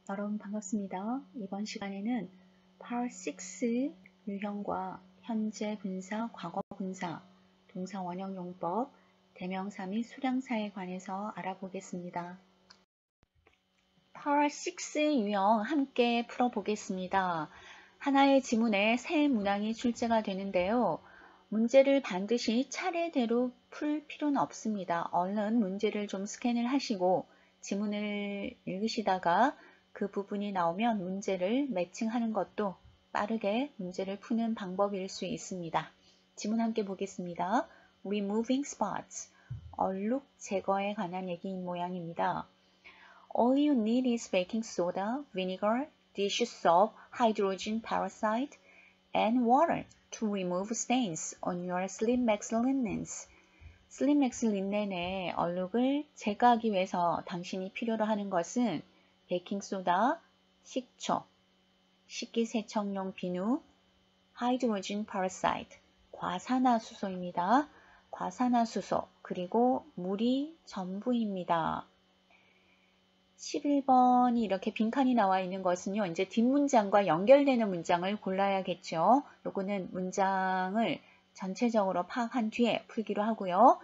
여러분 반갑습니다. 이번 시간에는 Part 6 유형과 현재 분사, 과거 분사, 동사 원형 용법, 대명사 및 수량사에 관해서 알아보겠습니다. Part 6 유형 함께 풀어보겠습니다. 하나의 지문에 세 문항이 출제가 되는데요. 문제를 반드시 차례대로 풀 필요는 없습니다. 얼른 문제를 좀 스캔을 하시고 지문을 읽으시다가 그 부분이 나오면 문제를 매칭하는 것도 빠르게 문제를 푸는 방법일 수 있습니다. 지문 함께 보겠습니다. Removing spots, 얼룩 제거에 관한 얘기인 모양입니다. All you need is baking soda, vinegar, dish soap, hydrogen peroxide, and water to remove stains on your Slimax linens. 슬림맥스 린넨의 얼룩을 제거하기 위해서 당신이 필요로 하는 것은 베이킹소다, 식초, 식기세척용 비누, 하이드로진 페로사이드, 과산화수소입니다. 과산화수소, 그리고 물이 전부입니다. 11번이 이렇게 빈칸이 나와 있는 것은요. 이제 뒷문장과 연결되는 문장을 골라야겠죠. 요거는 문장을 전체적으로 파악한 뒤에 풀기로 하고요.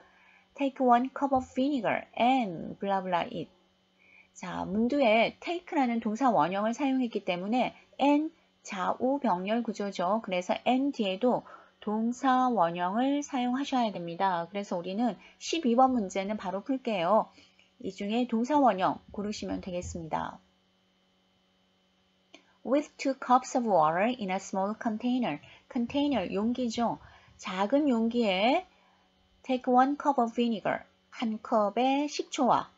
Take 1 cup of vinegar and blah blah it. 자, 문두에 take라는 동사 원형을 사용했기 때문에 and 좌우 병렬 구조죠. 그래서 and 뒤에도 동사 원형을 사용하셔야 됩니다. 그래서 우리는 12번 문제는 바로 풀게요. 이 중에 동사 원형 고르시면 되겠습니다. With 2 cups of water in a small container. container, 용기죠. 작은 용기에 take 1 cup of vinegar. 한 컵의 식초와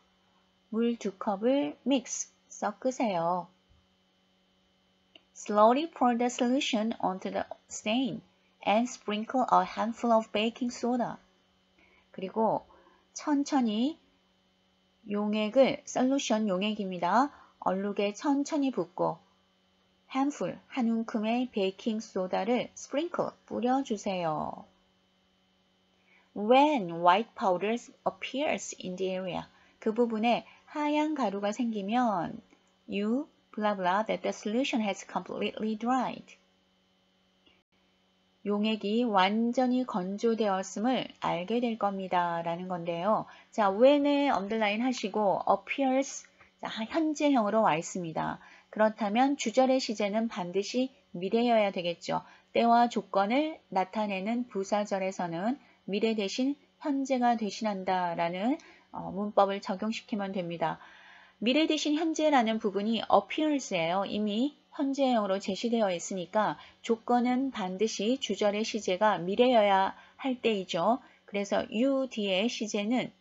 물 2컵을 mix, 섞으세요. Slowly pour the solution onto the stain and sprinkle a handful of baking soda. 그리고 천천히 용액을, 솔루션 용액입니다. 얼룩에 천천히 붓고 handful, 한 움큼의 베이킹 소다를 sprinkle, 뿌려주세요. When white powder appears in the area, 그 부분에 하얀 가루가 생기면 you blah blah that the solution has completely dried. 용액이 완전히 건조되었음을 알게 될 겁니다. 라는 건데요. 자, when에 언더라인 하시고 appears, 자, 현재형으로 와 있습니다. 그렇다면 주절의 시제는 반드시 미래여야 되겠죠. 때와 조건을 나타내는 부사절에서는 미래 대신 현재가 대신한다 라는 문법을 적용시키면 됩니다. 미래 대신 현재라는 부분이 appears예요. 이미 현재형으로 제시되어 있으니까 조건은 반드시 주절의 시제가 미래여야 할 때이죠. 그래서 you 뒤에 시제는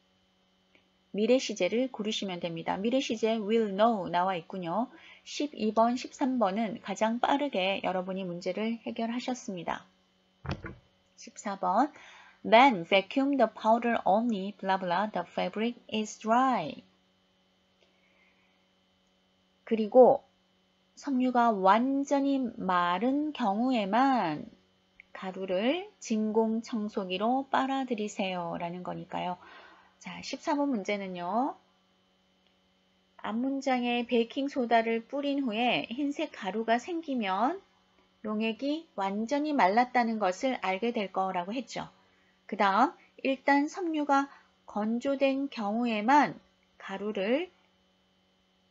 미래 시제를 고르시면 됩니다. 미래 시제 will know 나와 있군요. 12번, 13번은 가장 빠르게 여러분이 문제를 해결하셨습니다. 14번 Then vacuum the powder only blah blah the fabric is dry. 그리고 섬유가 완전히 마른 경우에만 가루를 진공청소기로 빨아들이세요 라는 거니까요. 자, 14번 문제는요. 앞문장에 베이킹소다를 뿌린 후에 흰색 가루가 생기면 용액이 완전히 말랐다는 것을 알게 될 거라고 했죠. 그 다음 일단 섬유가 건조된 경우에만 가루를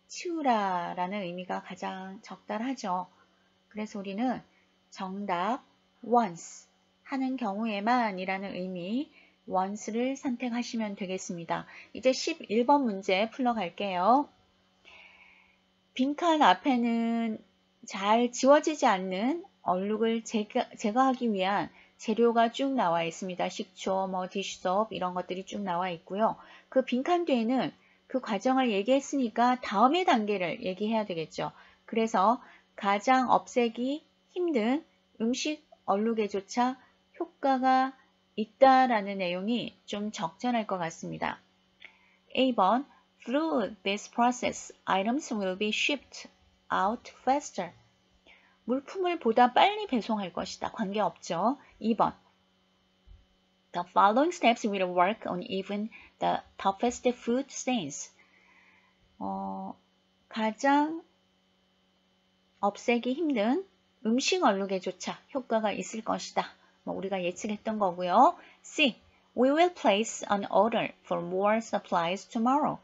치우라 라는 의미가 가장 적절하죠. 그래서 우리는 정답 once 하는 경우에만 이라는 의미 once를 선택하시면 되겠습니다. 이제 11번 문제 풀러갈게요. 빈칸 앞에는 잘 지워지지 않는 얼룩을 제거하기 위한 재료가 쭉 나와 있습니다. 식초, 디시소프 이런 것들이 쭉 나와 있고요. 그 빈칸 뒤에는 그 과정을 얘기했으니까 다음의 단계를 얘기해야 되겠죠. 그래서 가장 없애기 힘든 음식 얼룩에조차 효과가 있다라는 내용이 좀 적절할 것 같습니다. A번 Through this process, items will be shipped out faster. 물품을 보다 빨리 배송할 것이다. 관계없죠. 2번 The following steps will work on even the toughest food stains. 가장 없애기 힘든 음식 얼룩에조차 효과가 있을 것이다. 우리가 예측했던 거고요. C. We will place an order for more supplies tomorrow.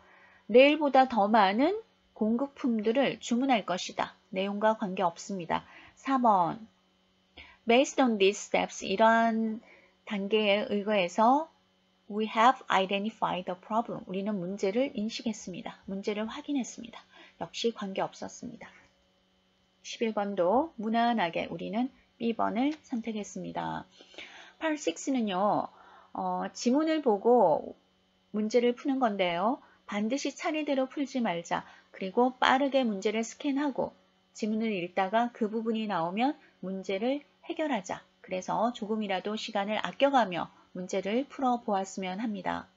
내일보다 더 많은 공급품들을 주문할 것이다. 내용과 관계없습니다. 4번. Based on these steps, 이러한 단계에 의거해서 We have identified the problem. 우리는 문제를 인식했습니다. 문제를 확인했습니다. 역시 관계없었습니다. 11번도 무난하게 우리는 B번을 선택했습니다. 86는요. 지문을 보고 문제를 푸는 건데요. 반드시 차례대로 풀지 말자. 그리고 빠르게 문제를 스캔하고 지문을 읽다가 그 부분이 나오면 문제를 해결하자. 그래서 조금이라도 시간을 아껴가며 문제를 풀어보았으면 합니다.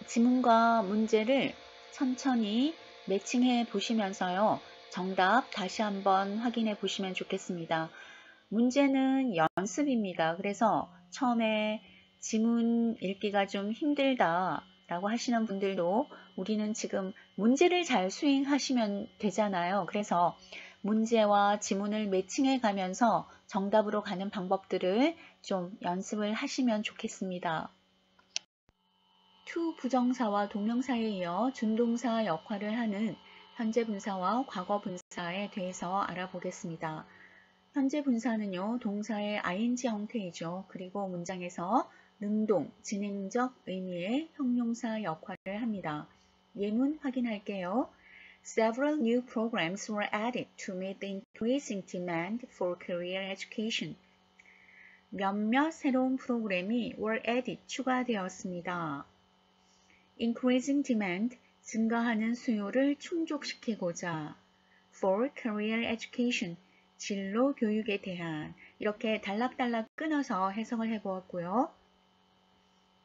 지문과 문제를 천천히 매칭해 보시면서요. 정답 다시 한번 확인해 보시면 좋겠습니다. 문제는 연습입니다. 그래서 처음에 지문 읽기가 좀 힘들다 라고 하시는 분들도 우리는 지금 문제를 잘 수행하시면 되잖아요. 그래서 문제와 지문을 매칭해 가면서 정답으로 가는 방법들을 좀 연습을 하시면 좋겠습니다. to 부정사와 동명사에 이어 준동사 역할을 하는 현재 분사와 과거 분사에 대해서 알아보겠습니다. 현재 분사는요, 동사의 ing 형태이죠. 그리고 문장에서 능동, 진행적 의미의 형용사 역할을 합니다. 예문 확인할게요. Several new programs were added to meet the increasing demand for career education. 몇몇 새로운 프로그램이 were added, 추가되었습니다. Increasing demand, 증가하는 수요를 충족시키고자 for career education, 진로 교육에 대한 이렇게 단락단락 끊어서 해석을 해보았고요.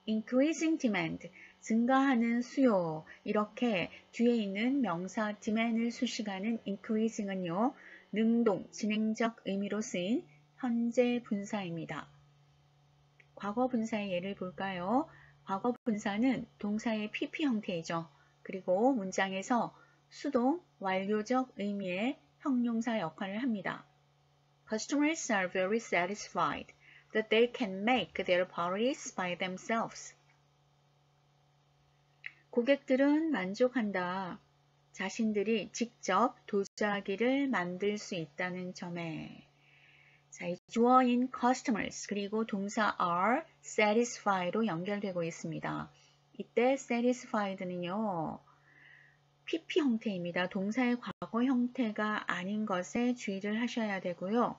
Increasing demand, 증가하는 수요 이렇게 뒤에 있는 명사 demand을 수식하는 increasing은요. 능동, 진행적 의미로 쓰인 현재 분사입니다. 과거 분사의 예를 볼까요? 과거 분사는 동사의 PP 형태이죠. 그리고 문장에서 수동, 완료적 의미의 형용사 역할을 합니다. Customers are very satisfied that they can make their parties by themselves. 고객들은 만족한다. 자신들이 직접 도자기를 만들 수 있다는 점에. 자, 이 주어인 customers 그리고 동사 are satisfied로 연결되고 있습니다. 이때 satisfied는요. PP 형태입니다. 동사의 과거 형태가 아닌 것에 주의를 하셔야 되고요.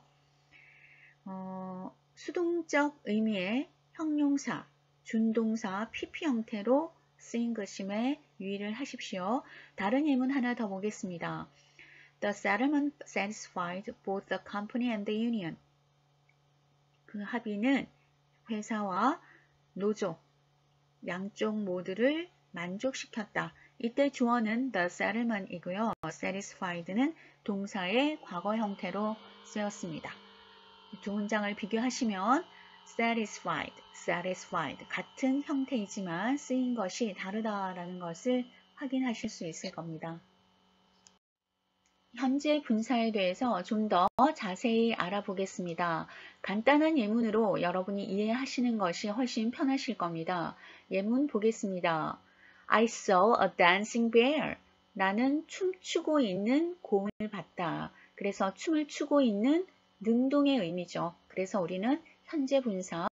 수동적 의미의 형용사, 준동사 PP 형태로 쓰인 것임에 유의를 하십시오. 다른 예문 하나 더 보겠습니다. The settlement satisfied both the company and the union. 그 합의는 회사와 노조, 양쪽 모두를 만족시켰다. 이때 주어는 the settlement이고요. satisfied는 동사의 과거 형태로 쓰였습니다. 두 문장을 비교하시면 satisfied, satisfied 같은 형태이지만 쓰인 것이 다르다라는 것을 확인하실 수 있을 겁니다. 현재 분사에 대해서 좀 더 자세히 알아보겠습니다. 간단한 예문으로 여러분이 이해하시는 것이 훨씬 편하실 겁니다. 예문 보겠습니다. I saw a dancing bear. 나는 춤추고 있는 곰을 봤다. 그래서 춤을 추고 있는 능동의 의미죠. 그래서 우리는 현재 분사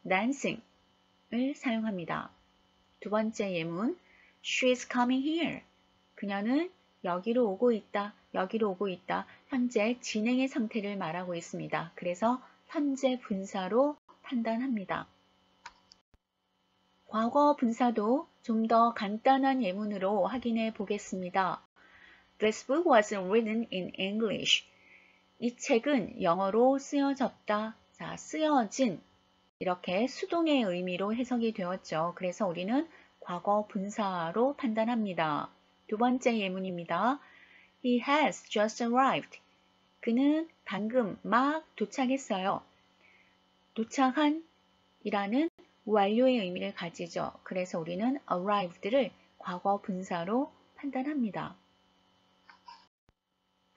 dancing을 사용합니다. 두 번째 예문 She's coming here. 그녀는 여기로 오고 있다. 여기로 오고 있다. 현재 진행의 상태를 말하고 있습니다. 그래서 현재 분사로 판단합니다. 과거 분사도 좀 더 간단한 예문으로 확인해 보겠습니다. This book was written in English. 이 책은 영어로 쓰여졌다. 자, 쓰여진 이렇게 수동의 의미로 해석이 되었죠. 그래서 우리는 과거 분사로 판단합니다. 두 번째 예문입니다. He has just arrived. 그는 방금 막 도착했어요. 도착한 이라는 완료의 의미를 가지죠. 그래서 우리는 arrived를 과거 분사로 판단합니다.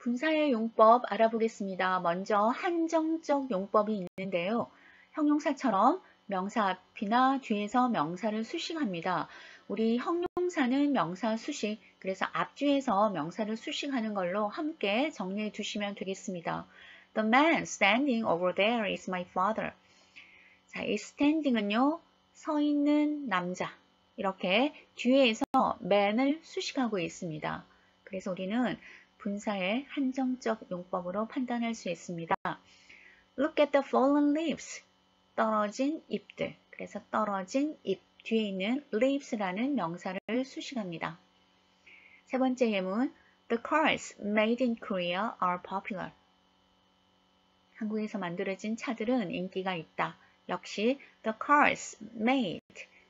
분사의 용법 알아보겠습니다. 먼저 한정적 용법이 있는데요. 형용사처럼 명사 앞이나 뒤에서 명사를 수식합니다. 우리 형용사는 명사 수식, 그래서 앞뒤에서 명사를 수식하는 걸로 함께 정리해 두시면 되겠습니다. The man standing over there is my father. 자, 이 standing은요, 서 있는 남자. 이렇게 뒤에서 man을 수식하고 있습니다. 그래서 우리는 분사의 한정적 용법으로 판단할 수 있습니다. Look at the fallen leaves. 떨어진 잎들. 그래서 떨어진 잎 뒤에 있는 leaves라는 명사를 수식합니다. 세 번째 예문 The cars made in Korea are popular. 한국에서 만들어진 차들은 인기가 있다. 역시 the cars made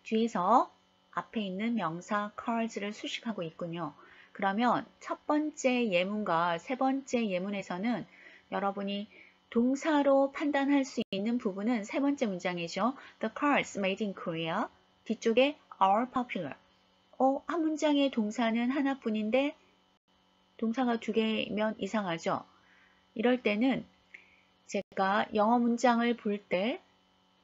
뒤에서 앞에 있는 명사 cars를 수식하고 있군요. 그러면 첫 번째 예문과 세 번째 예문에서는 여러분이 동사로 판단할 수 있는 부분은 세 번째 문장이죠. The cars made in Korea. 뒤쪽에 are popular. 한 문장의 동사는 하나뿐인데 동사가 두 개면 이상하죠. 이럴 때는 제가 영어 문장을 볼 때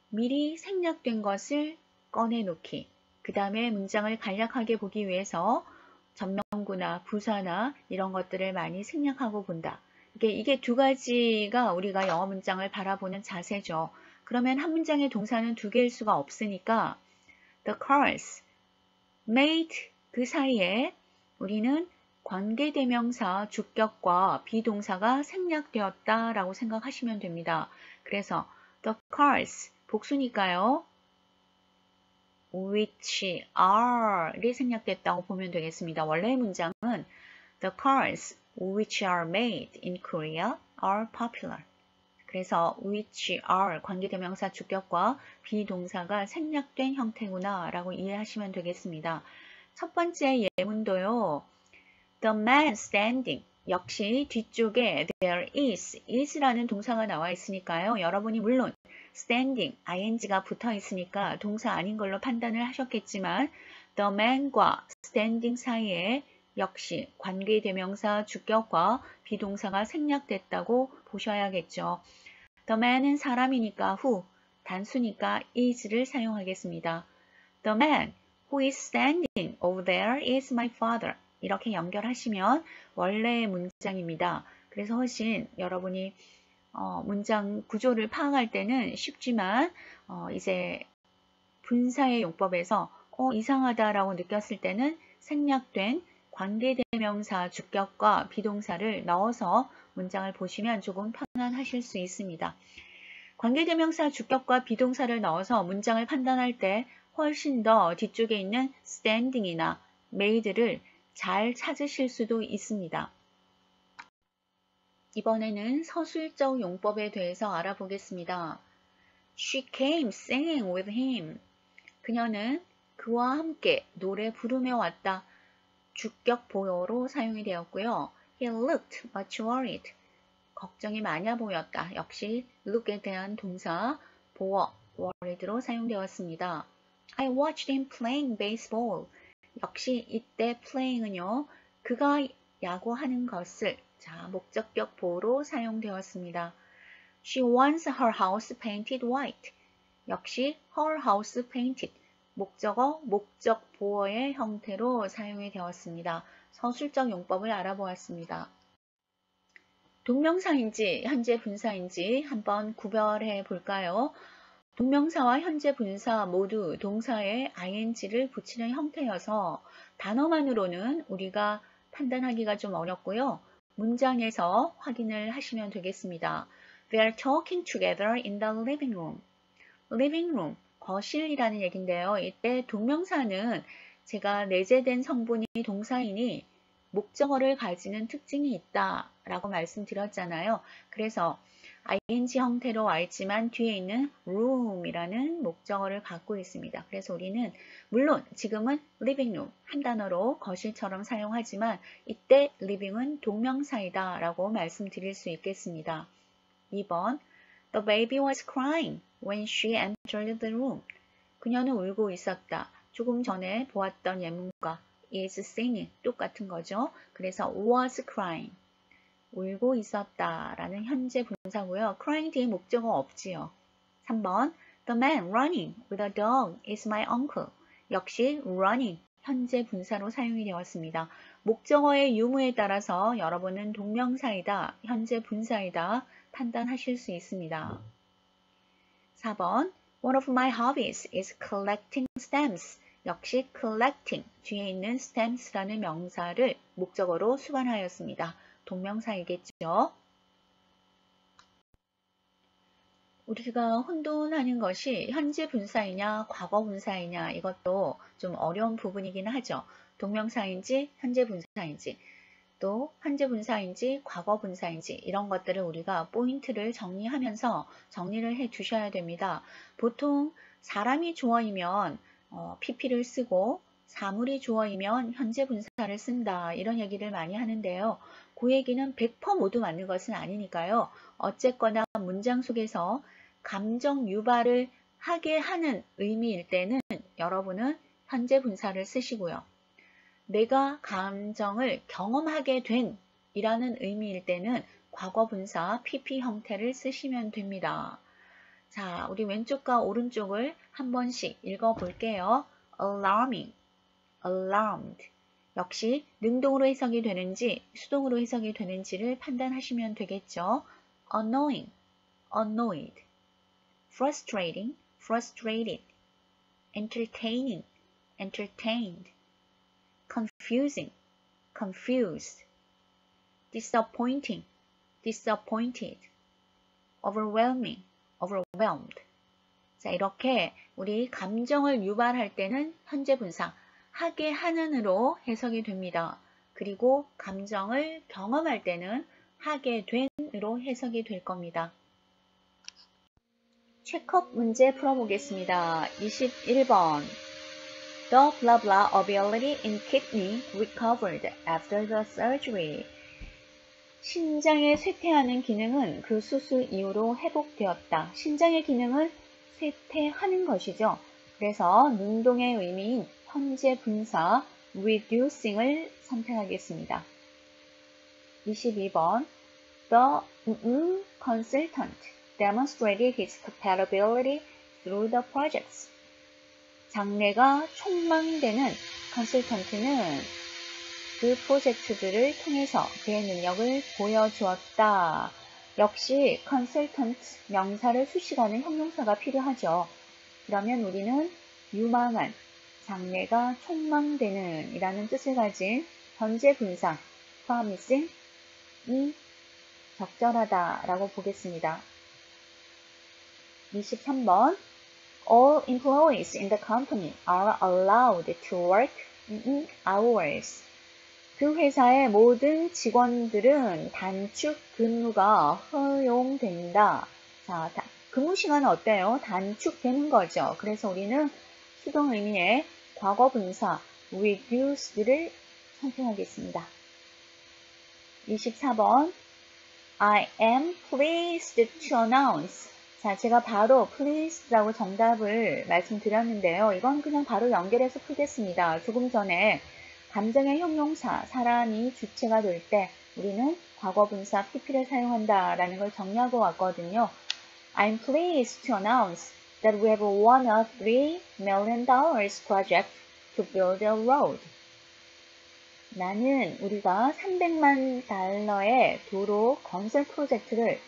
미리 생략된 것을 꺼내놓기. 그 다음에 문장을 간략하게 보기 위해서 전명구나 부사나 이런 것들을 많이 생략하고 본다. 이게 두 가지가 우리가 영어 문장을 바라보는 자세죠. 그러면 한 문장의 동사는 두 개일 수가 없으니까 the cars made 그 사이에 우리는 관계대명사 주격과 비동사가 생략되었다라고 생각하시면 됩니다. 그래서 the cars 복수니까요. which are이 생략됐다고 보면 되겠습니다. 원래의 문장은 the cars which are made in Korea are popular. 그래서 which are 관계대명사 주격과 비동사가 생략된 형태구나 라고 이해하시면 되겠습니다. 첫 번째 예문도요. The man standing 역시 뒤쪽에 there is라는 동사가 나와 있으니까요. 여러분이 물론 standing, ing가 붙어 있으니까 동사 아닌 걸로 판단을 하셨겠지만 the man과 standing 사이에 역시 관계대명사 주격과 비동사가 생략됐다고 보셔야겠죠. The man은 사람이니까 who, 단수니까 is를 사용하겠습니다. The man who is standing over there is my father. 이렇게 연결하시면 원래의 문장입니다. 그래서 훨씬 여러분이 문장 구조를 파악할 때는 쉽지만 이제 분사의 용법에서 이상하다라고 느꼈을 때는 생략된 관계대명사 주격과 비동사를 넣어서 문장을 보시면 조금 편안하실 수 있습니다. 관계대명사 주격과 비동사를 넣어서 문장을 판단할 때 훨씬 더 뒤쪽에 있는 standing이나 made를 잘 찾으실 수도 있습니다. 이번에는 서술적 용법에 대해서 알아보겠습니다. She came singing with him. 그녀는 그와 함께 노래 부르며 왔다. 주격 보어로 사용이 되었고요. He looked much worried. 걱정이 많아 보였다. 역시 look에 대한 동사 보어 worried로 사용되었습니다. I watched him playing baseball. 역시 이때 playing은요. 그가 야구하는 것을 목적격 보어로 사용되었습니다. She wants her house painted white. 역시 her house painted. 목적어, 목적 보어의 형태로 사용이 되었습니다. 서술적 용법을 알아보았습니다. 동명사인지 현재 분사인지 한번 구별해 볼까요? 동명사와 현재 분사 모두 동사에 ing를 붙이는 형태여서 단어만으로는 우리가 판단하기가 좀 어렵고요. 문장에서 확인을 하시면 되겠습니다. They are talking together in the living room. living room, 거실이라는 얘기인데요. 이때 동명사는 제가 내재된 성분이 동사이니 목적어를 가지는 특징이 있다라고 말씀드렸잖아요. 그래서 ing 형태로 와 있지만 뒤에 있는 room이라는 목적어를 갖고 있습니다. 그래서 우리는 물론 지금은 living room 한 단어로 거실처럼 사용하지만 이때 living은 동명사이다 라고 말씀드릴 수 있겠습니다. 2번 The baby was crying when she entered the room. 그녀는 울고 있었다. 조금 전에 보았던 예문과 is singing 똑같은 거죠. 그래서 was crying. 울고 있었다 라는 현재 분사고요. crying 뒤에 목적어 없지요. 3번 The man running with a dog is my uncle. 역시 running 현재 분사로 사용이 되었습니다. 목적어의 유무에 따라서 여러분은 동명사이다, 현재 분사이다 판단하실 수 있습니다. 4번 One of my hobbies is collecting stamps. 역시 collecting 뒤에 있는 stamps라는 명사를 목적어로 수반하였습니다. 동명사이겠죠. 우리가 혼돈하는 것이 현재 분사이냐 과거 분사이냐 이것도 좀 어려운 부분이긴 하죠. 동명사인지 현재 분사인지 또 현재 분사인지 과거 분사인지 이런 것들을 우리가 포인트를 정리하면서 정리를 해 주셔야 됩니다. 보통 사람이 주어이면 PP를 쓰고 사물이 주어이면 현재 분사를 쓴다 이런 얘기를 많이 하는데요. 그 얘기는 100% 모두 맞는 것은 아니니까요. 어쨌거나 문장 속에서 감정 유발을 하게 하는 의미일 때는 여러분은 현재 분사를 쓰시고요. 내가 감정을 경험하게 된 이라는 의미일 때는 과거 분사 PP 형태를 쓰시면 됩니다. 자, 우리 왼쪽과 오른쪽을 한 번씩 읽어볼게요. alarming, alarmed. 역시 능동으로 해석이 되는지 수동으로 해석이 되는지를 판단하시면 되겠죠. annoying, annoyed. frustrating, frustrated. entertaining, entertained. confusing, confused. disappointing, disappointed. overwhelming, overwhelmed. 자, 이렇게 우리 감정을 유발할 때는 현재 분사, 하게 하는으로 해석이 됩니다. 그리고 감정을 경험할 때는 하게 된으로 해석이 될 겁니다. 체크업 문제 풀어보겠습니다. 21번. The blah blah ability in kidney recovered after the surgery. 신장에 쇠퇴하는 기능은 그 수술 이후로 회복되었다. 신장의 기능을 쇠퇴하는 것이죠. 그래서 능동의 의미인 현재 분사 reducing을 선택하겠습니다. 22번. The consultant demonstrated his compatibility through the projects. 장래가 촉망되는 컨설턴트는 그 프로젝트들을 통해서 그의 능력을 보여주었다. 역시 컨설턴트 명사를 수식하는 형용사가 필요하죠. 그러면 우리는 유망한, 장래가 촉망되는 이라는 뜻을 가진 현재 분사 promising 이 적절하다 라고 보겠습니다. 23번. All employees in the company are allowed to work hours. 그 회사의 모든 직원들은 단축 근무가 허용된다. 자, 근무 시간은 어때요? 단축되는 거죠. 그래서 우리는 수동 의미의 과거 분사 reduced를 선택하겠습니다. 24번. I am pleased to announce. 자, 제가 바로 please라고 정답을 말씀드렸는데요. 이건 그냥 바로 연결해서 풀겠습니다. 조금 전에 감정의 형용사, 사람이 주체가 될 때 우리는 과거분사 PP를 사용한다라는 걸 정리하고 왔거든요. I'm pleased to announce that we have won a $3 million project to build a road. 나는 우리가 300만 달러의 도로 건설 프로젝트를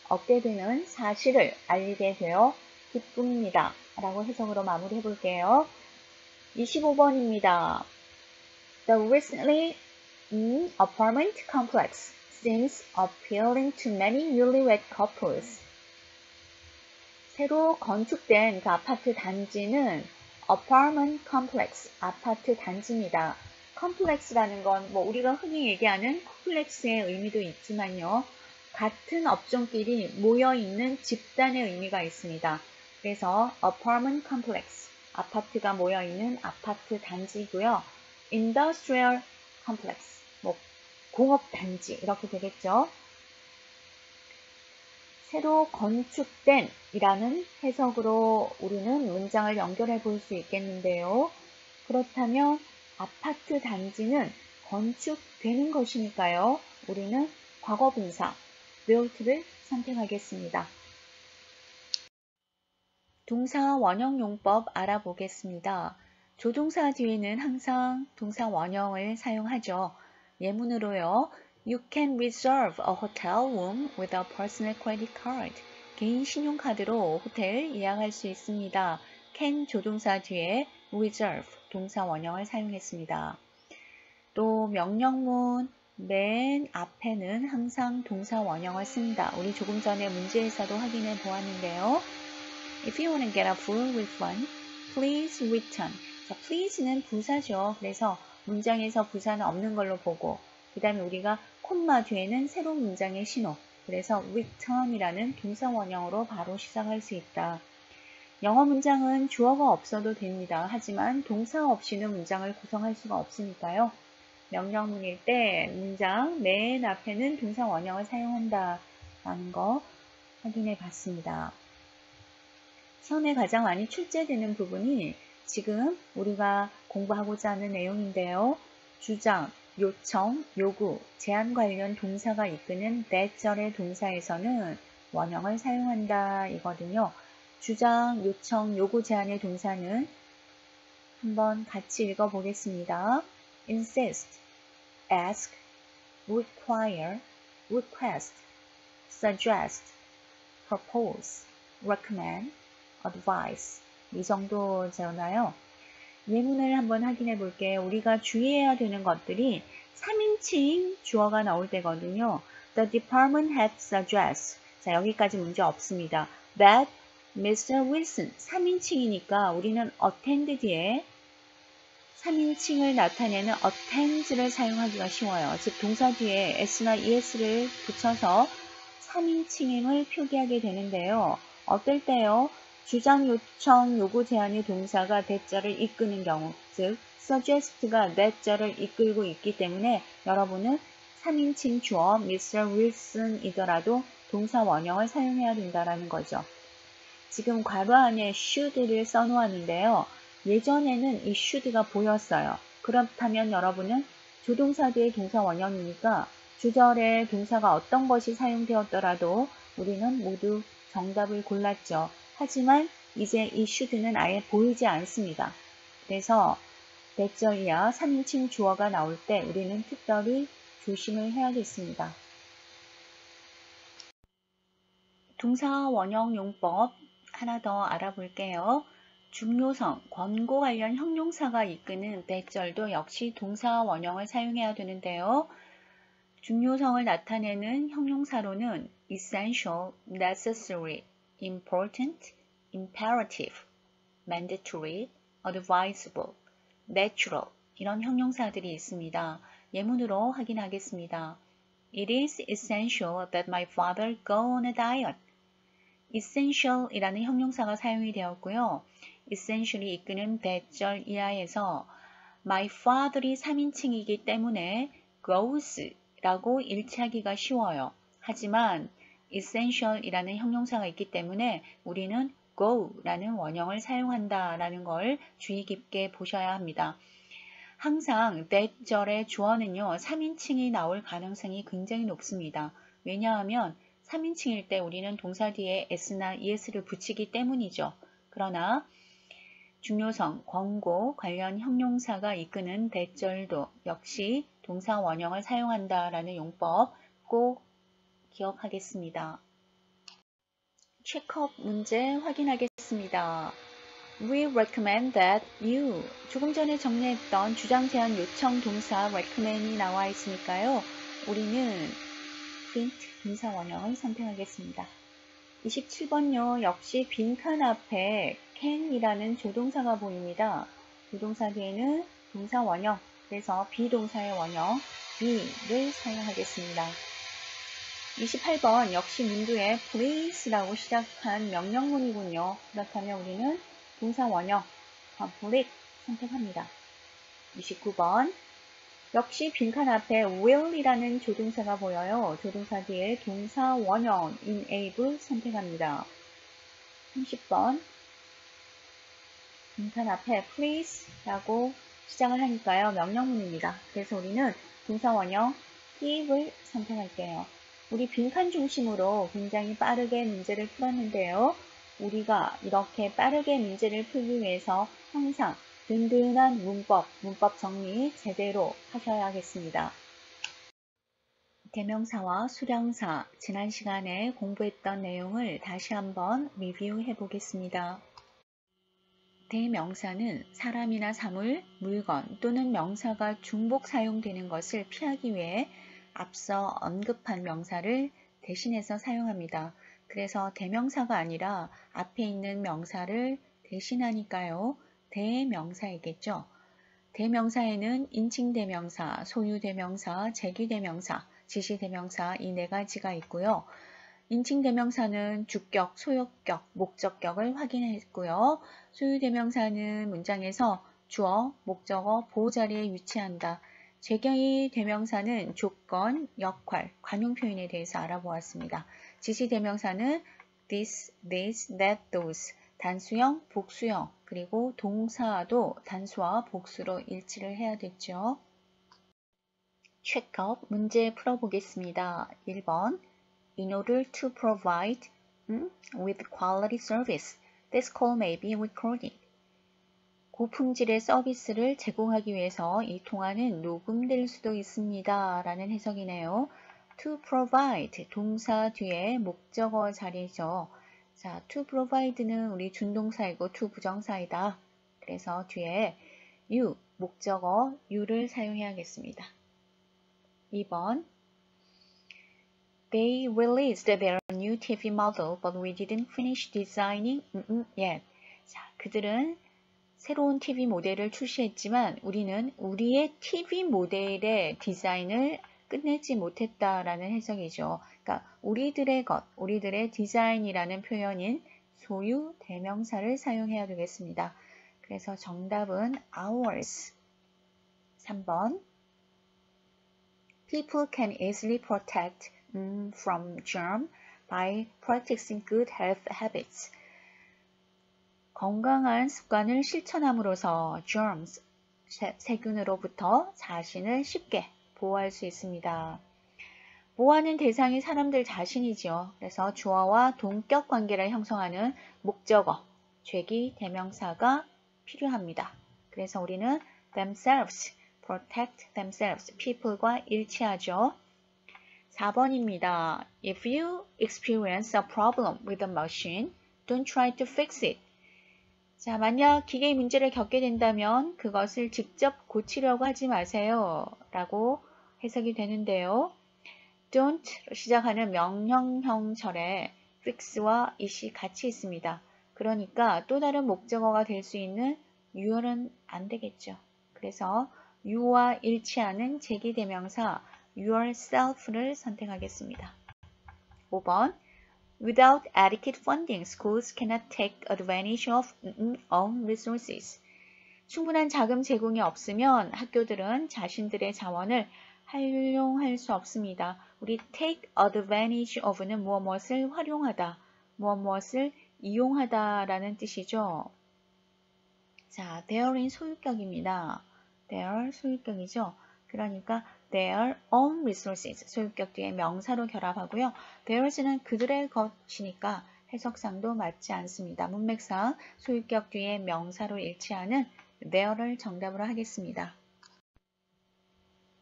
얻게 되는 사실을 알리게 되어 기쁩니다. 라고 해석으로 마무리해 볼게요. 25번입니다. The recently apartment complex seems appealing to many newlywed couples. 새로 건축된 그 아파트 단지는 apartment complex, 아파트 단지입니다. complex라는 건 뭐 우리가 흔히 얘기하는 콤플렉스의 의미도 있지만요. 같은 업종끼리 모여있는 집단의 의미가 있습니다. 그래서 apartment complex, 아파트가 모여있는 아파트 단지이고요. industrial complex, 뭐 공업단지 이렇게 되겠죠. 새로 건축된 이라는 해석으로 우리는 문장을 연결해 볼 수 있겠는데요. 그렇다면 아파트 단지는 건축되는 것이니까요. 우리는 과거분사 built를 선택하겠습니다. 동사 원형 용법 알아보겠습니다. 조동사 뒤에는 항상 동사 원형을 사용하죠. 예문으로요. You can reserve a hotel room with a personal credit card. 개인 신용카드로 호텔 예약할 수 있습니다. can 조동사 뒤에 reserve 동사 원형을 사용했습니다. 또 명령문 맨 앞에는 항상 동사 원형을 씁니다. 우리 조금 전에 문제에서도 확인해 보았는데요. If you want to get a full refund, please return. 자, please는 부사죠. 그래서 문장에서 부사는 없는 걸로 보고 그 다음에 우리가 콤마 뒤에는 새로운 문장의 신호. 그래서 return이라는 동사 원형으로 바로 시작할 수 있다. 영어 문장은 주어가 없어도 됩니다. 하지만 동사 없이는 문장을 구성할 수가 없으니까요. 명령문일 때 문장 맨 앞에는 동사 원형을 사용한다 라는 거 확인해 봤습니다. 시험에 가장 많이 출제되는 부분이 지금 우리가 공부하고자 하는 내용인데요. 주장, 요청, 요구, 제안 관련 동사가 이끄는 that절의 동사에서는 원형을 사용한다 이거든요. 주장, 요청, 요구, 제안의 동사는 한번 같이 읽어보겠습니다. insist, ask, require, request, suggest, propose, recommend, advice 이 정도잖아요. 예문을 한번 확인해 볼게요. 우리가 주의해야 되는 것들이 3인칭 주어가 나올 때거든요. The department head suggests. 자, 여기까지 문제 없습니다. That Mr. Wilson 3인칭이니까 우리는 attend 뒤에 3인칭을 나타내는 attend를 사용하기가 쉬워요. 즉 동사 뒤에 s나 es를 붙여서 3인칭임을 표기하게 되는데요. 어떨 때요? 주장, 요청, 요구, 제안의 동사가 that절을 이끄는 경우, 즉 suggest가 that절을 이끌고 있기 때문에 여러분은 3인칭 주어 Mr. Wilson이더라도 동사 원형을 사용해야 된다는 거죠. 지금 괄호 안에 should를 써놓았는데요. 예전에는 이 should가 보였어요. 그렇다면 여러분은 조동사 뒤에 동사 원형이니까 주절에 동사가 어떤 것이 사용되었더라도 우리는 모두 정답을 골랐죠. 하지만 이제 이 should는 아예 보이지 않습니다. 그래서 that절 이하 3인칭 주어가 나올 때 우리는 특별히 조심을 해야겠습니다. 동사 원형 용법 하나 더 알아볼게요. 중요성, 권고 관련 형용사가 이끄는 that절도 역시 동사 원형을 사용해야 되는데요. 중요성을 나타내는 형용사로는 essential, necessary, important, imperative, mandatory, advisable, natural 이런 형용사들이 있습니다. 예문으로 확인하겠습니다. It is essential that my father go on a diet. essential이라는 형용사가 사용이 되었고요. essential이 이끄는 that절 이하에서 my father이 3인칭이기 때문에 goes라고 일치하기가 쉬워요. 하지만 essential이라는 형용사가 있기 때문에 우리는 go라는 원형을 사용한다라는 걸 주의 깊게 보셔야 합니다. 항상 that절의 주어는요. 3인칭이 나올 가능성이 굉장히 높습니다. 왜냐하면 3인칭일 때 우리는 동사 뒤에 s나 es를 붙이기 때문이죠. 그러나 중요성, 권고, 관련 형용사가 이끄는 that절도 역시 동사 원형을 사용한다라는 용법 꼭 기억하겠습니다. 체크업 문제 확인하겠습니다. We recommend that you. 조금 전에 정리했던 주장, 제안, 요청, 동사 recommend이 나와 있으니까요. 우리는 print 동사 원형을 선택하겠습니다. 27번요. 역시 빈칸 앞에 can이라는 조동사가 보입니다. 조동사 뒤에는 동사 원형, 그래서 비동사의 원형 be를 사용하겠습니다. 28번 역시 문두에 please라고 시작한 명령문이군요. 그렇다면 우리는 동사 원형 complete 선택합니다. 29번 역시 빈칸 앞에 will이라는 조동사가 보여요. 조동사 뒤에 동사 원형 enable 선택합니다. 30번 빈칸 앞에 please라고 시작을 하니까요. 명령문입니다. 그래서 우리는 동사 원형 give을 선택할게요. 우리 빈칸 중심으로 굉장히 빠르게 문제를 풀었는데요. 우리가 이렇게 빠르게 문제를 풀기 위해서 항상 든든한 문법 정리 제대로 하셔야겠습니다. 대명사와 수량사, 지난 시간에 공부했던 내용을 다시 한번 리뷰해 보겠습니다. 대명사는 사람이나 사물, 물건 또는 명사가 중복 사용되는 것을 피하기 위해 앞서 언급한 명사를 대신해서 사용합니다. 그래서 대명사가 아니라 앞에 있는 명사를 대신하니까요. 대명사이겠죠. 대명사에는 인칭대명사, 소유대명사, 제기대명사, 지시대명사 이 네 가지가 있고요. 인칭대명사는 주격, 소유격, 목적격을 확인했고요. 소유대명사는 문장에서 주어, 목적어, 보호자리에 위치한다. 제기대명사는 조건, 역할, 관용 표현에 대해서 알아보았습니다. 지시대명사는 this, that, those, 단수형, 복수형, 그리고 동사도 단수와 복수로 일치를 해야 됐죠. 체크업 문제 풀어보겠습니다. 1번 In order to provide with quality service, this call may be recorded. 고품질의 서비스를 제공하기 위해서 이 통화는 녹음될 수도 있습니다. 라는 해석이네요. To provide, 동사 뒤에 목적어 자리죠. 자, to provide는 우리 준동사이고 to 부정사이다. 그래서 뒤에 you, 목적어 you를 사용해야겠습니다. 2번 They released their new TV model, but we didn't finish designing yet. 자, 그들은 새로운 TV 모델을 출시했지만 우리는 우리의 TV 모델의 디자인을 끝내지 못했다라는 해석이죠. 그러니까 우리들의 것, 우리들의 디자인이라는 표현인 소유 대명사를 사용해야 되겠습니다. 그래서 정답은 ours. 3번 People can easily protect from germ by practicing good health habits. 건강한 습관을 실천함으로써 germs, 세균으로부터 자신을 쉽게 보호할 수 있습니다. 보호하는 대상이 사람들 자신이죠. 그래서 주어와 동격 관계를 형성하는 목적어, 죄기 대명사가 필요합니다. 그래서 우리는 themselves, protect themselves, people과 일치하죠. 4번입니다. If you experience a problem with a machine, don't try to fix it. 자, 만약 기계의 문제를 겪게 된다면 그것을 직접 고치려고 하지 마세요. 라고 해석이 되는데요. don't 시작하는 명령형절에 fix와 it이 같이 있습니다. 그러니까 또 다른 목적어가 될 수 있는 you는 안 되겠죠. 그래서 you와 일치하는 제기대명사 yourself를 선택하겠습니다. 5번 Without adequate funding, schools cannot take advantage of own resources. 충분한 자금 제공이 없으면 학교들은 자신들의 자원을 활용할 수 없습니다. 우리 take advantage of는 무엇을 활용하다, 무엇을 이용하다라는 뜻이죠. 자, there인 소유격입니다. their 소유격이죠. 그러니까 their own resources, 소유격 뒤에 명사로 결합하고요. theirs는 그들의 것이니까 해석상도 맞지 않습니다. 문맥상 소유격 뒤에 명사로 일치하는 their를 정답으로 하겠습니다.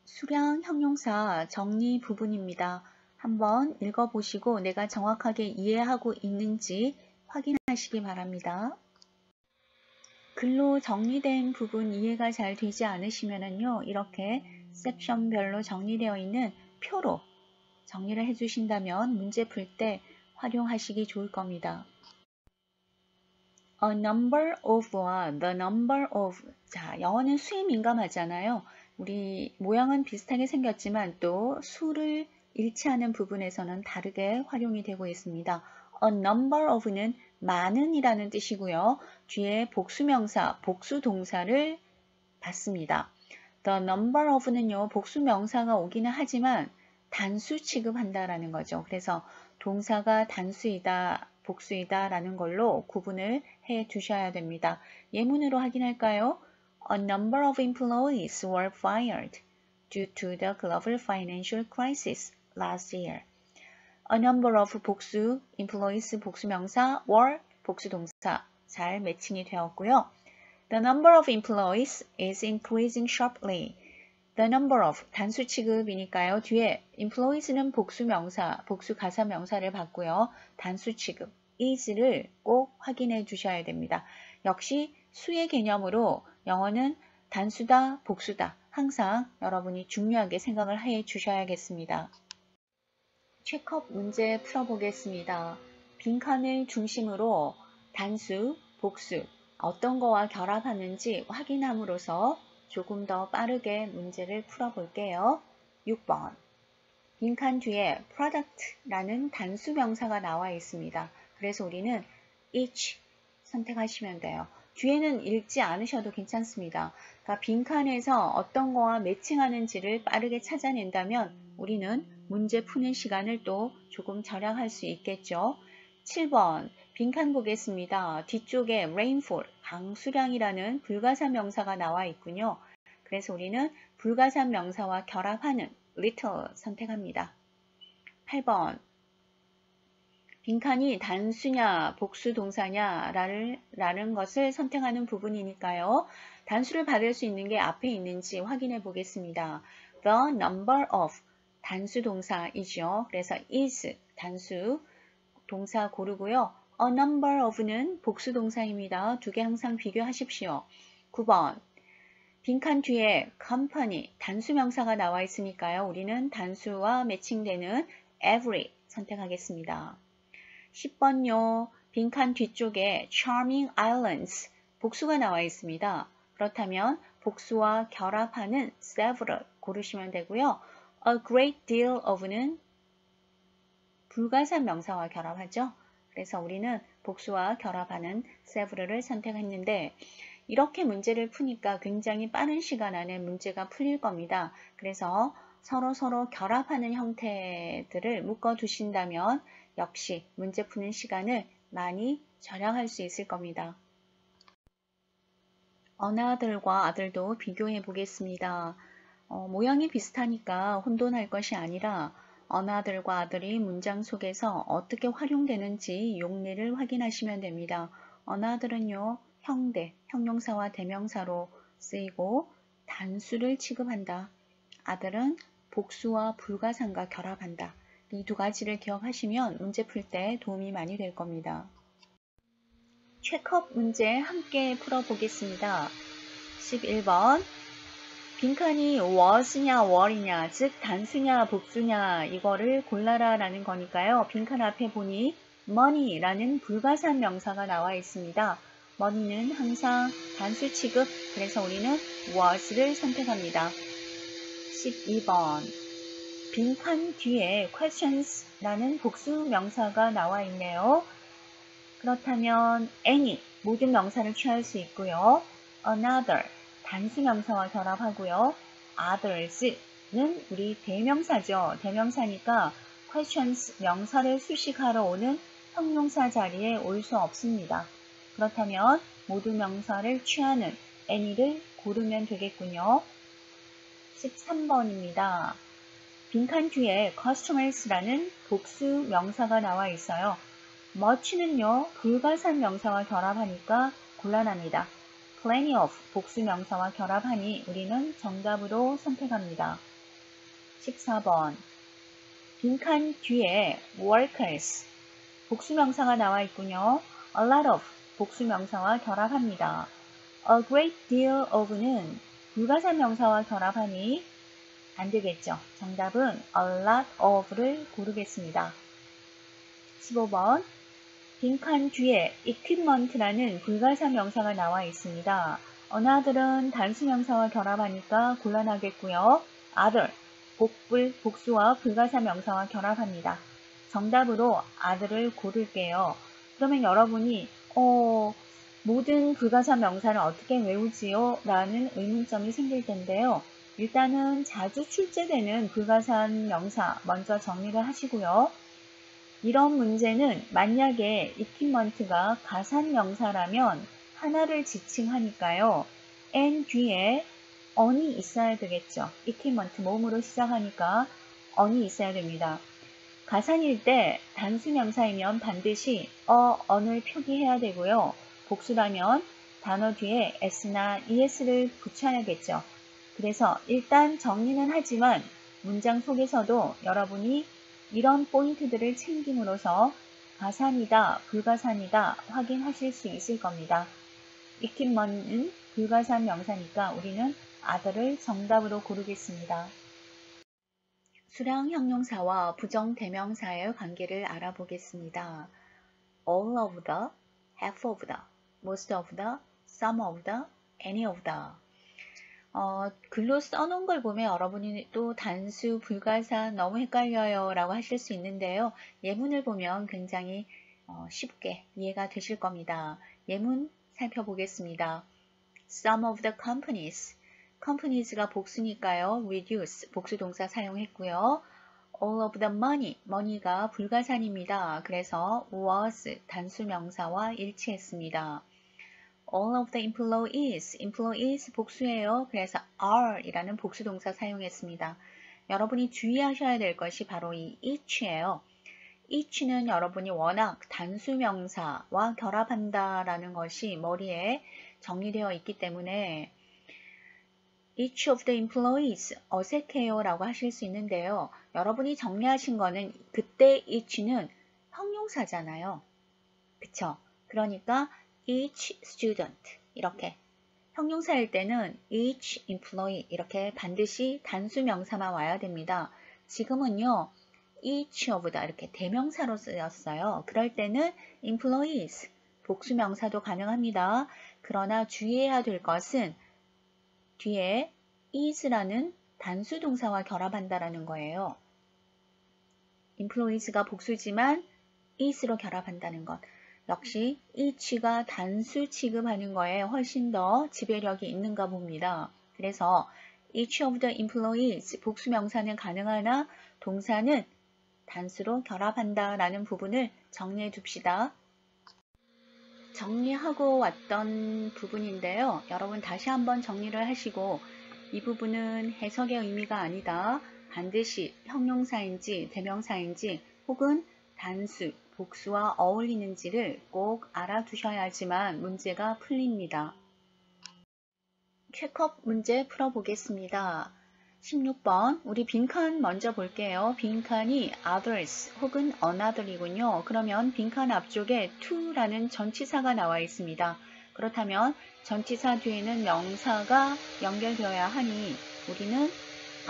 수량 형용사 정리 부분입니다. 한번 읽어보시고 내가 정확하게 이해하고 있는지 확인하시기 바랍니다. 글로 정리된 부분 이해가 잘 되지 않으시면요, 이렇게 섹션별로 정리되어 있는 표로 정리를 해주신다면 문제 풀 때 활용하시기 좋을 겁니다. A number of와 the number of. 자, 영어는 수에 민감하잖아요. 우리 모양은 비슷하게 생겼지만 또 수를 일치하는 부분에서는 다르게 활용이 되고 있습니다. A number of는 많은 이라는 뜻이고요. 뒤에 복수명사, 복수동사를 받습니다. The number of는요, 복수명사가 오기는 하지만 단수 취급한다라는 거죠. 그래서 동사가 단수이다, 복수이다 라는 걸로 구분을 해 두셔야 됩니다. 예문으로 확인할까요? A number of employees were fired due to the global financial crisis last year. A number of 복수, employees 복수명사, were 복수동사 잘 매칭이 되었고요. The number of employees is increasing sharply. The number of 단수 취급이니까요. 뒤에 employees는 복수명사, 복수 가사명사를 받고요. 단수 취급 is를 꼭 확인해 주셔야 됩니다. 역시 수의 개념으로 영어는 단수다, 복수다 항상 여러분이 중요하게 생각을 해 주셔야겠습니다. 체크업 문제 풀어보겠습니다. 빈칸을 중심으로 단수, 복수 어떤 거와 결합하는지 확인함으로써 조금 더 빠르게 문제를 풀어볼게요. 6번 빈칸 뒤에 product라는 단수 명사가 나와 있습니다. 그래서 우리는 each 선택하시면 돼요. 뒤에는 읽지 않으셔도 괜찮습니다. 그러니까 빈칸에서 어떤 거와 매칭하는지를 빠르게 찾아낸다면 우리는 문제 푸는 시간을 또 조금 절약할 수 있겠죠. 7번 빈칸 보겠습니다. 뒤쪽에 rainfall, 강수량이라는 불가산 명사가 나와 있군요. 그래서 우리는 불가산 명사와 결합하는 little 선택합니다. 8번 빈칸이 단수냐 복수 동사냐 라는 것을 선택하는 부분이니까요. 단수를 받을 수 있는 게 앞에 있는지 확인해 보겠습니다. The number of 단수 동사이죠. 그래서 is 단수 동사 고르고요. A number of는 복수 동사입니다. 두 개 항상 비교하십시오. 9번 빈칸 뒤에 company 단수 명사가 나와 있으니까요. 우리는 단수와 매칭되는 every 선택하겠습니다. 10번요. 빈칸 뒤쪽에 charming islands 복수가 나와 있습니다. 그렇다면 복수와 결합하는 several 고르시면 되고요. A great deal of는 불가산 명사와 결합하죠. 그래서 우리는 복수와 결합하는 several을 선택했는데 이렇게 문제를 푸니까 굉장히 빠른 시간 안에 문제가 풀릴 겁니다. 그래서 서로 결합하는 형태들을 묶어 두신다면 역시 문제 푸는 시간을 많이 절약할 수 있을 겁니다. 언어들과 아들도 비교해 보겠습니다. 모양이 비슷하니까 혼돈할 것이 아니라 언어들과 아들이 문장 속에서 어떻게 활용되는지 용례를 확인하시면 됩니다. 언어들은요, 형대, 형용사와 대명사로 쓰이고 단수를 취급한다. 아들은 복수와 불가산과 결합한다. 이 두 가지를 기억하시면 문제 풀 때 도움이 많이 될 겁니다. 체크업 문제 함께 풀어보겠습니다. 11번 빈칸이 was냐 were냐 즉 단수냐 복수냐 이거를 골라라 라는 거니까요. 빈칸 앞에 보니 money라는 불가산 명사가 나와 있습니다. money는 항상 단수 취급 그래서 우리는 was를 선택합니다. 12번 빈칸 뒤에 questions라는 복수 명사가 나와 있네요. 그렇다면 any 모든 명사를 취할 수 있고요. another 단수 명사와 결합하고요. others는 우리 대명사죠. 대명사니까 questions 명사를 수식하러 오는 형용사 자리에 올 수 없습니다. 그렇다면 모든 명사를 취하는 any를 고르면 되겠군요. 13번입니다. 빈칸 뒤에 customers라는 복수 명사가 나와 있어요. much는요, 불가산 명사와 결합하니까 곤란합니다. plenty of 복수 명사와 결합하니 우리는 정답으로 선택합니다. 14번 빈칸 뒤에 workers 복수 명사가 나와 있군요. a lot of 복수 명사와 결합합니다. a great deal of는 불가산 명사와 결합하니 안 되겠죠. 정답은 a lot of를 고르겠습니다. 15번 빈칸 뒤에 equipment라는 불가산 명사가 나와 있습니다. another은 단수 명사와 결합하니까 곤란하겠고요. other, 복수와 불가산 명사와 결합합니다. 정답으로 other를 고를게요. 그러면 여러분이 모든 불가산 명사를 어떻게 외우지요? 라는 의문점이 생길 텐데요. 일단은 자주 출제되는 불가산 명사 먼저 정리를 하시고요. 이런 문제는 만약에 equipment가 가산 명사라면 하나를 지칭하니까요. n 뒤에 on이 있어야 되겠죠. equipment 모음으로 시작하니까 on이 있어야 됩니다. 가산일 때 단수 명사이면 반드시 어를 표기해야 되고요. 복수라면 단어 뒤에 s나 es를 붙여야겠죠. 그래서 일단 정리는 하지만 문장 속에서도 여러분이 이런 포인트들을 챙김으로써 가산이다, 불가산이다 확인하실 수 있을 겁니다. 익힌먼은 불가산 명사니까 우리는 other를 정답으로 고르겠습니다. 수량 형용사와 부정 대명사의 관계를 알아보겠습니다. all of the, half of the, most of the, some of the, any of the. 글로 써놓은 걸 보면 여러분이 또 단수, 불가산 너무 헷갈려요 라고 하실 수 있는데요. 예문을 보면 굉장히 쉽게 이해가 되실 겁니다. 예문 살펴보겠습니다. Some of the companies, companies가 복수니까요. reduce, 복수동사 사용했고요. all of the money, money가 불가산입니다. 그래서 was, 단수명사와 일치했습니다. all of the employees, employees 복수예요. 그래서 are 이라는 복수동사 사용했습니다. 여러분이 주의하셔야 될 것이 바로 이 each예요. each는 여러분이 워낙 단수명사와 결합한다라는 것이 머리에 정리되어 있기 때문에 each of the employees 어색해요 라고 하실 수 있는데요. 여러분이 정리하신 거는 그때 each는 형용사잖아요. 그쵸? 그러니까 each student 이렇게 형용사일 때는 each employee 이렇게 반드시 단수 명사만 와야 됩니다. 지금은요. each of the 이렇게 대명사로 쓰였어요. 그럴 때는 employees 복수 명사도 가능합니다. 그러나 주의해야 될 것은 뒤에 is라는 단수 동사와 결합한다라는 거예요. employees가 복수지만 is로 결합한다는 것. 역시 each가 단수 취급하는 거에 훨씬 더 지배력이 있는가 봅니다. 그래서 each of the employees 복수 명사는 가능하나 동사는 단수로 결합한다 라는 부분을 정리해 둡시다. 정리하고 왔던 부분인데요. 여러분 다시 한번 정리를 하시고 이 부분은 해석의 의미가 아니다. 반드시 형용사인지 대명사인지 혹은 단수, 복수와 어울리는지를 꼭 알아두셔야지만 문제가 풀립니다. 체크업 문제 풀어보겠습니다. 16번 우리 빈칸 먼저 볼게요. 빈칸이 others 혹은 another이군요. 그러면 빈칸 앞쪽에 to라는 전치사가 나와 있습니다. 그렇다면 전치사 뒤에는 명사가 연결되어야 하니 우리는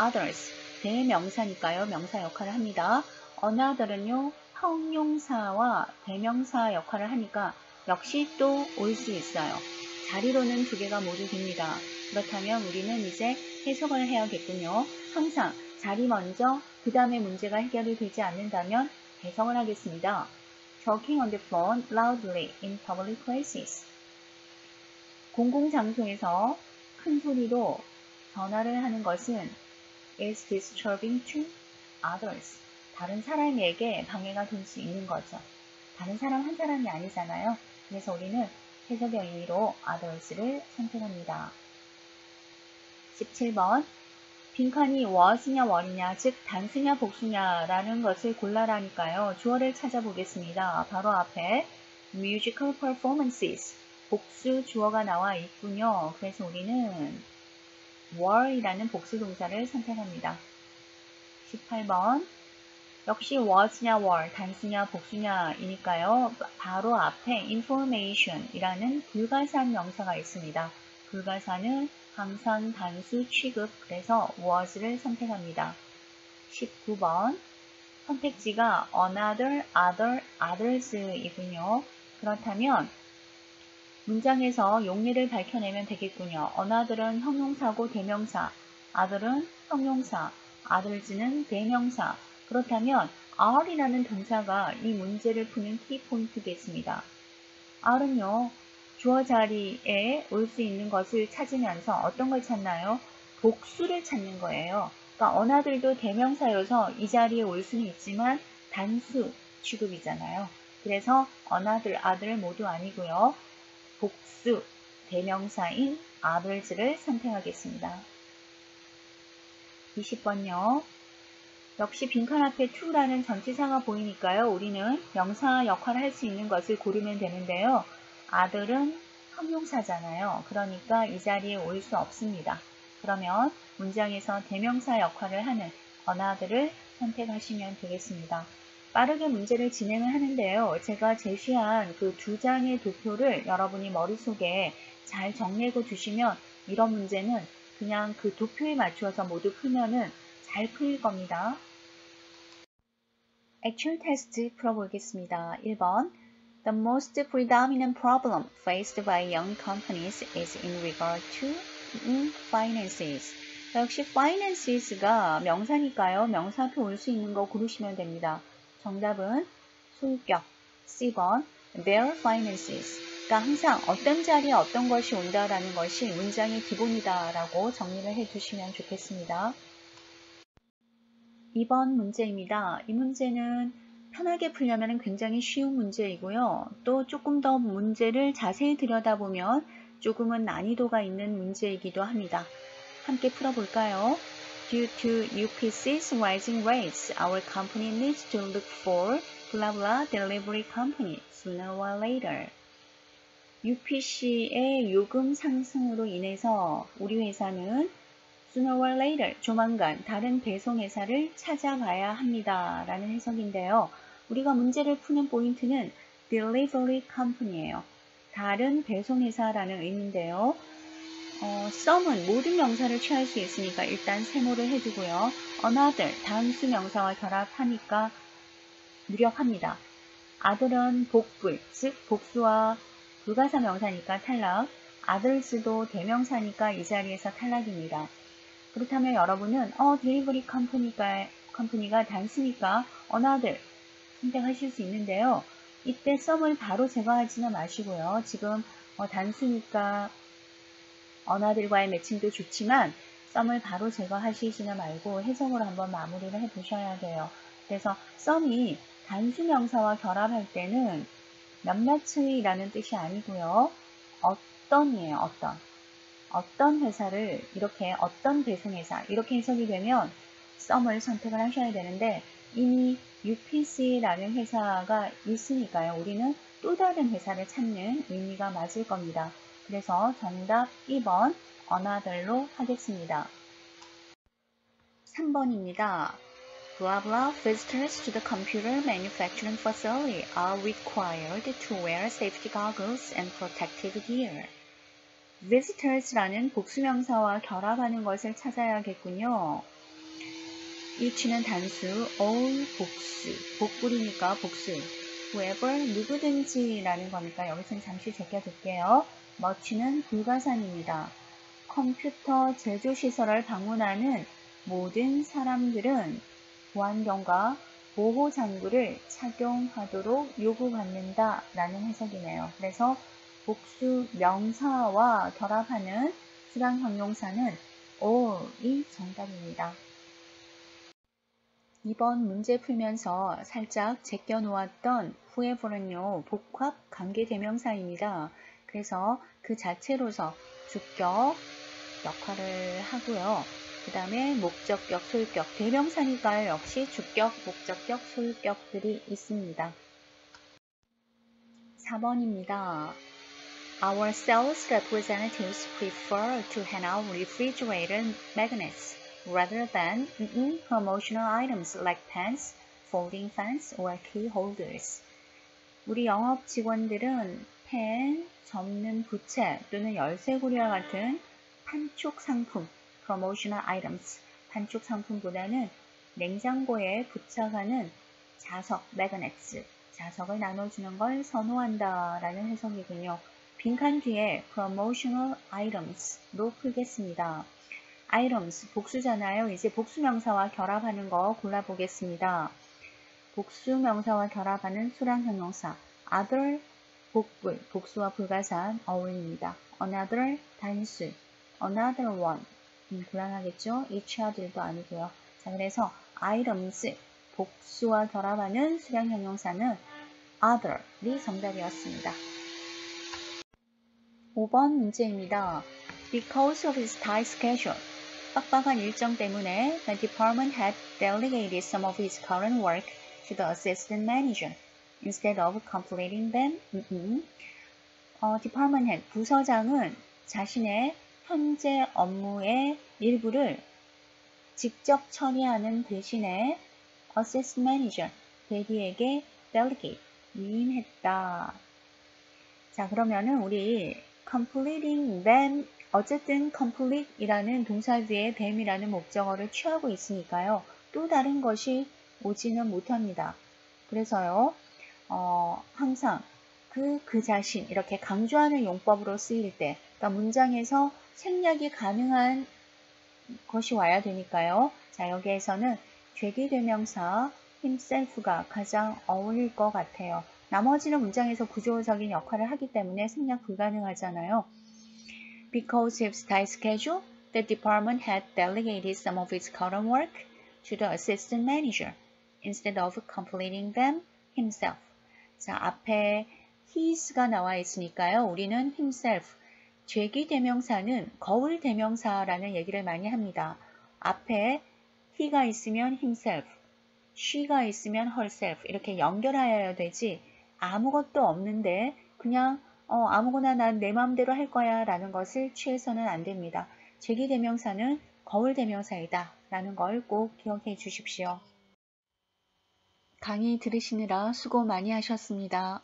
others, 대명사니까요. 명사 역할을 합니다. another은요. 형용사와 대명사 역할을 하니까 역시 또 올 수 있어요. 자리로는 두 개가 모두 됩니다. 그렇다면 우리는 이제 해석을 해야겠군요. 항상 자리 먼저 그 다음에 문제가 해결이 되지 않는다면 해석을 하겠습니다. Talking on the phone loudly in public places. 공공장소에서 큰 소리로 전화를 하는 것은 is disturbing to others. 다른 사람에게 방해가 될 수 있는 거죠. 다른 사람 한 사람이 아니잖아요. 그래서 우리는 해석의 의미로 others를 선택합니다. 17번 빈칸이 was냐 were냐 즉 단수냐 복수냐라는 것을 골라라니까요. 주어를 찾아보겠습니다. 바로 앞에 musical performances 복수 주어가 나와 있군요. 그래서 우리는 were이라는 복수 동사를 선택합니다. 18번 역시 was냐 were, 단수냐 복수냐이니까요. 바로 앞에 information이라는 불가산 명사가 있습니다. 불가산은 항상 단수 취급, 그래서 was를 선택합니다. 19번 선택지가 another, other, others이군요. 그렇다면 문장에서 용례를 밝혀내면 되겠군요. another은 형용사고 대명사, other은 형용사, others는 대명사. 그렇다면 are이라는 동사가 이 문제를 푸는 키포인트겠습니다. are는요. 주어 자리에 올 수 있는 것을 찾으면서 어떤 걸 찾나요? 복수를 찾는 거예요. 그러니까 another도 대명사여서 이 자리에 올 수는 있지만 단수 취급이잖아요. 그래서 another, other 모두 아니고요. 복수, 대명사인 others를 선택하겠습니다. 20번요. 역시 빈칸 앞에 to라는 전치사가 보이니까요. 우리는 명사 역할을 할 수 있는 것을 고르면 되는데요. other은 형용사잖아요. 그러니까 이 자리에 올 수 없습니다. 그러면 문장에서 대명사 역할을 하는 another를 선택하시면 되겠습니다. 빠르게 문제를 진행을 하는데요. 제가 제시한 그 두 장의 도표를 여러분이 머릿속에 잘 정리해 두시면 이런 문제는 그냥 그 도표에 맞추어서 모두 풀면은 잘 풀릴 겁니다. Actual test 풀어보겠습니다. 1번. The most predominant problem faced by young companies is in regard to finances. 역시 finances가 명사니까요. 명사표 올 수 있는 거 고르시면 됩니다. 정답은 소유격. C번. Their finances. 그러니까 항상 어떤 자리에 어떤 것이 온다라는 것이 문장의 기본이다라고 정리를 해두시면 좋겠습니다. 2번 문제입니다. 이 문제는 편하게 풀려면 굉장히 쉬운 문제이고요. 또 조금 더 문제를 자세히 들여다보면 조금은 난이도가 있는 문제이기도 합니다. 함께 풀어볼까요? Due to UPC's rising rates, our company needs to look for blah blah delivery company sooner or later. UPC의 요금 상승으로 인해서 우리 회사는 sooner or later, 조만간 다른 배송회사를 찾아봐야 합니다. 라는 해석인데요. 우리가 문제를 푸는 포인트는 delivery company예요. 다른 배송회사라는 의미인데요. some은 모든 명사를 취할 수 있으니까 일단 세모를 해주고요. another, 단수 명사와 결합하니까 무력합니다. other은 복불, 즉 복수와 불가사 명사니까 탈락. others도 대명사니까 이 자리에서 탈락입니다. 그렇다면 여러분은 딜리버리 컴퍼니가 단수니까 another 선택하실 수 있는데요. 이때 some을 바로 제거하지는 마시고요. 지금 단수니까 another과의 매칭도 좋지만 some을 바로 제거하시지는 말고 해석으로 한번 마무리를 해보셔야 돼요. 그래서 some이 단수 명사와 결합할 때는 몇몇의라는 뜻이 아니고요. 어떤이에요. 어떤 회사를 이렇게 어떤 배송회사 이렇게 해석이 되면 some을 선택을 하셔야 되는데 이미 UPC라는 회사가 있으니까요. 우리는 또 다른 회사를 찾는 의미가 맞을 겁니다. 그래서 정답 2번 another로 하겠습니다. 3번입니다. Blah blah visitors to the computer manufacturing facility are required to wear safety goggles and protective gear. visitors라는 복수명사와 결합하는 것을 찾아야겠군요. each는 단수, all 복수, 복불이니까 복수. whoever 누구든지라는 거니까 여기서는 잠시 제껴둘게요. much는 불가산입니다. 컴퓨터 제조시설을 방문하는 모든 사람들은 보안경과 보호장구를 착용하도록 요구받는다 라는 해석이네요. 그래서 복수 명사와 결합하는 수량 형용사는 all이 정답입니다. 이번 문제 풀면서 살짝 제껴놓았던 whoever는요, 복합 관계대명사입니다. 그래서 그 자체로서 주격 역할을 하고요. 그 다음에 목적격, 소유격, 대명사니까요. 역시 주격, 목적격, 소유격들이 있습니다. 4번입니다. Our sales representatives prefer to hand out refrigerator magnets rather than promotional items like pens, folding fans, or key holders. 우리 영업 직원들은 펜, 접는 부채 또는 열쇠고리와 같은 판촉 상품, promotional items, 판촉 상품보다는 냉장고에 부착하는 자석, magnets, 자석을 나눠주는 걸 선호한다 라는 해석이군요. 빈칸 뒤에 promotional items로 풀겠습니다. items, 복수잖아요. 이제 복수명사와 결합하는 거 골라보겠습니다. 복수명사와 결합하는 수량형용사 other, 복불, 복수와 불가산 어울립니다. another, 단수, another one, 곤란하겠죠? each other도 아니고요. 자, 그래서 items, 복수와 결합하는 수량형용사는 other이 정답이었습니다. 5번 문제입니다. Because of his tight schedule, 빡빡한 일정 때문에 the department had delegated some of its current work to the assistant manager instead of completing them. department head, 부서장은 자신의 현재 업무의 일부를 직접 처리하는 대신에 assistant manager, 대리에게 delegate, 위임했다. 자, 그러면은 우리 completing them, 어쨌든 complete이라는 동사 뒤에 them이라는 목적어를 취하고 있으니까요. 또 다른 것이 오지는 못합니다. 그래서요, 항상 그 자신 이렇게 강조하는 용법으로 쓰일 때, 그러니까 문장에서 생략이 가능한 것이 와야 되니까요. 자, 여기에서는 죄기대명사 himself가 가장 어울릴 것 같아요. 나머지는 문장에서 구조적인 역할을 하기 때문에 생략 불가능하잖아요. Because of its tight schedule, the department had delegated some of its current work to the assistant manager instead of completing them himself. 자, 앞에 his가 나와 있으니까요. 우리는 himself, 죄기대명사는 거울대명사라는 얘기를 많이 합니다. 앞에 he가 있으면 himself, she가 있으면 herself 이렇게 연결하여야 되지 아무것도 없는데 그냥 아무거나 난 내 마음대로 할 거야 라는 것을 취해서는 안 됩니다. 죄기대명사는 거울대명사이다 라는 걸 꼭 기억해 주십시오. 강의 들으시느라 수고 많이 하셨습니다.